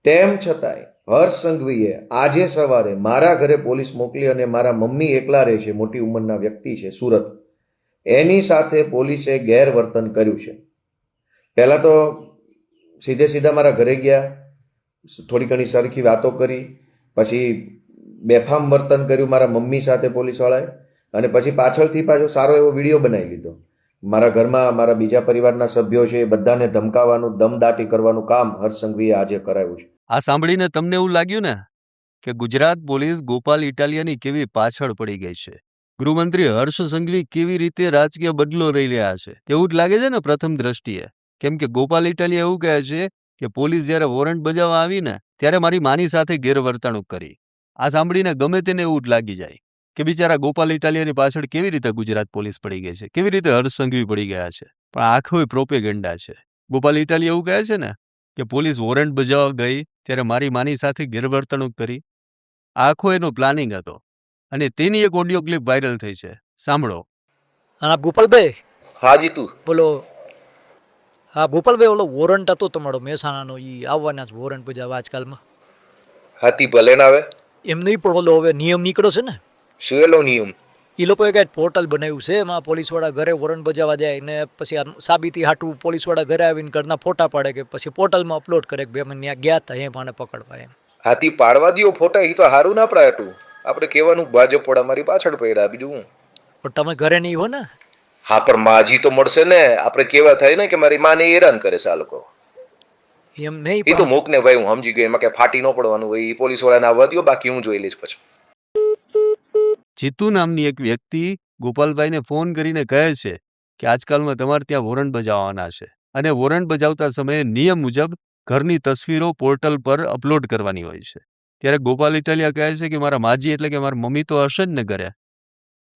તેમ છતાંય હર્ષ સંઘવીએ આજે સવારે મારા ઘરે પોલીસ મોકલી અને મારા મમ્મી એકલા રહે છે, મોટી ઉંમરના વ્યક્તિ છે સુરત, એની સાથે પોલીસે ગેરવર્તન કર્યું છે. પહેલાં તો સીધા મારા ઘરે ગયા, થોડી ઘણી સરખી વાતો કરી, પછી બેફામ વર્તન કર્યું મારા મમ્મી સાથે પોલીસવાળાએ, અને પછી પાછળથી પાછો સારો એવો વિડીયો બનાવી લીધો. મારા ઘરમાં મારા બીજા પરિવારના સભ્યો છે એ બધાને ધમકાવવાનું, દમદાટી કરવાનું કામ હર્ષ સંઘવીએ આજે કરાવ્યું છે. આ સાંભળીને તમને એવું લાગ્યું ને કે ગુજરાત પોલીસ ગોપાલ ઇટાલિયાની કેવી પાછળ પડી ગઈ છે, ગૃહમંત્રી હર્ષ સંઘવી કેવી રીતે રાજકીય બદલો લઈ રહ્યા છે, એવું જ લાગે છે ને પ્રથમ દ્રષ્ટિએ. કેમ કે ગોપાલ ઇટાલિયા એવું કહે છે કે પોલીસ જ્યારે વોરંટ બજાવવા આવી ને ત્યારે મારી માની સાથે ગેરવર્તણૂક કરી. આ સાંભળીને ગમે તેને એવું જ લાગી જાય કે બિચારા ગોપાલ ઇટાલિયાની પાછળ કેવી રીતે ગુજરાત પોલીસ પડી ગઈ છે, કેવી રીતે હર્ષ સંઘવી પડી ગયા છે. પણ આખો પ્રોપેગેન્ડા છે. ગોપાલ ઇટાલિયા એવું કહે છે ને કે પોલીસ વોરંટ બજાવવા ગઈ ત્યારે મારી માની સાથે ગેરવર્તણૂક કરી. આખો એનો પ્લાનિંગ હતો અને તેની એક ઓડિયો ક્લિપ વાયરલ થઈ છે, સાંભળો. હા ગોપાલભાઈ. હા જીતુ બોલો. હા ગોપાલભાઈ, ઓલો વોરંટ હતો તમારો મહેસાણાનો, એ આવવાના જ વોરંટ બજાવવા આજકાલમાં. હાથી ભલે ના આવે એમ નહીં, પણ ઓલો હવે નિયમ નીકળ્યો છે ને. શું એલો નિયમ? એ લોકોએ કાંઈ પોર્ટલ બનાવ્યું છે, એમાં પોલીસવાળા ઘરે વોરંટ બજાવવા જાય ને પછી આ સાબિતી હાટું પોલીસવાળા ઘરે આવીને ઘરના ફોટા પાડે કે પછી પોર્ટલમાં અપલોડ કરે કે ભાઈ અમે ત્યાં ગયા હતા એમ આને પકડવા એમ. હાથી પાડવા દો ફોટા, એ તો સારું ના પડાય હતું. આપણે કહેવાનું ભાજપ પોડા મારી પાછળ પડ્યા, બીજું હું. પણ તમે ઘરે નહીં હો ને. હા પણ માજી તો મળશે ને. આપણે કેવા થાય ને કે મારી માને હેરાન કરે છે આ લોકો. એમ નહીં, એ તો મૂક ને ભાઈ, હું સમજી ગયો. એમાં કે ફાટી ન પડવાનું હોય, એ પોલીસ વાળાને આવવા દો, બાકી હું જોઈ લઈશ પછી. જીતુ નામની એક વ્યક્તિ ગોપાલભાઈને ફોન કરીને કહે છે કે આજકાલમાં તમારે ત્યાં વોરંટ બજાવવાના છે અને વોરંટ બજાવતા સમયે નિયમ મુજબ ઘરની તસવીરો પોર્ટલ પર અપલોડ કરવાની હોય છે. ત્યારે ગોપાલ ઇટાલિયા કહે છે કે મારા માજી એટલે કે મારા મમ્મી તો હશે જ ને ઘરે.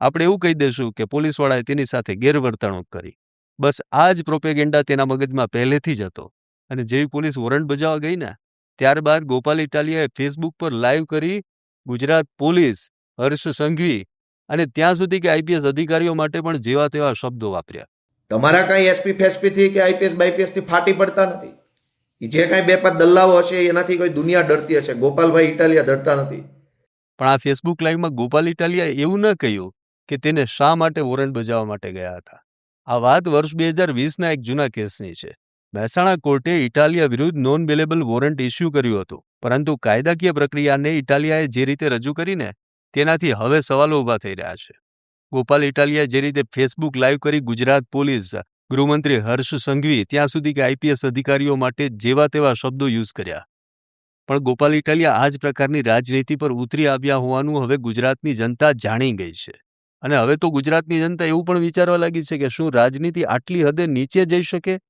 આપણે એવું કહી દઈશું કે પોલીસવાળાએ તેની સાથે ગેરવર્તણૂક કરી. બસ આ જ પ્રોપેગેન્ડા તેના મગજમાં પહેલેથી જ હતો. અને જેવી પોલીસ વોરંટ બજાવવા ગઈ ને ત્યારબાદ ગોપાલ ઇટાલિયાએ ફેસબુક પર લાઈવ કરી ગુજરાત પોલીસ, હર્ષ સંઘવી અને ત્યાં સુધી કે આઈપીએસ અધિકારીઓ માટે પણ જેવા તેવા શબ્દો વાપર્યા. તમારા કાંઈ એસપી ફેસપી થી કે આઈપીએસ બાઈપીએસ થી ફાટી પડતા નથી. જે કાંઈ બે પાંચ દલ્લાઓ હશે એનાથી કોઈ દુનિયા ડરતી હશે, ગોપાલભાઈ ઇટાલિયા ડરતા નથી. પણ આ ફેસબુક લાઈવમાં ગોપાલ ઇટાલિયાએ એવું ન કહ્યું કે તેને શા માટે વોરંટ બજાવવા માટે ગયા હતા. આ વાત વર્ષ 2020ના એક જૂના કેસની છે. મહેસાણા કોર્ટે ઇટાલિયા વિરુદ્ધ નોન બેલેબલ વોરંટ ઇસ્યુ કર્યું હતું, પરંતુ કાયદાકીય પ્રક્રિયાને ઇટાલિયાએ જે રીતે રજૂ કરીને તેનાથી હવે સવાલો ઊભા થઈ રહ્યા છે. ગોપાલ ઇટાલિયાએ જે રીતે ફેસબુક લાઈવ કરી ગુજરાત પોલીસ, ગૃહમંત્રી હર્ષ સંઘવી ત્યાં સુધી કે આઈપીએસ અધિકારીઓ માટે જેવા તેવા શબ્દો યુઝ કર્યા. પણ ગોપાલ ઇટાલિયા આ જ પ્રકારની રાજનીતિ પર ઉતરી આવ્યા હોવાનું હવે ગુજરાતની જનતા જાણી ગઈ છે. અને હવે તો ગુજરાતની જનતા એવું પણ વિચારવા લાગી છે કે શું રાજનીતિ આટલી હદે નીચે જઈ શકે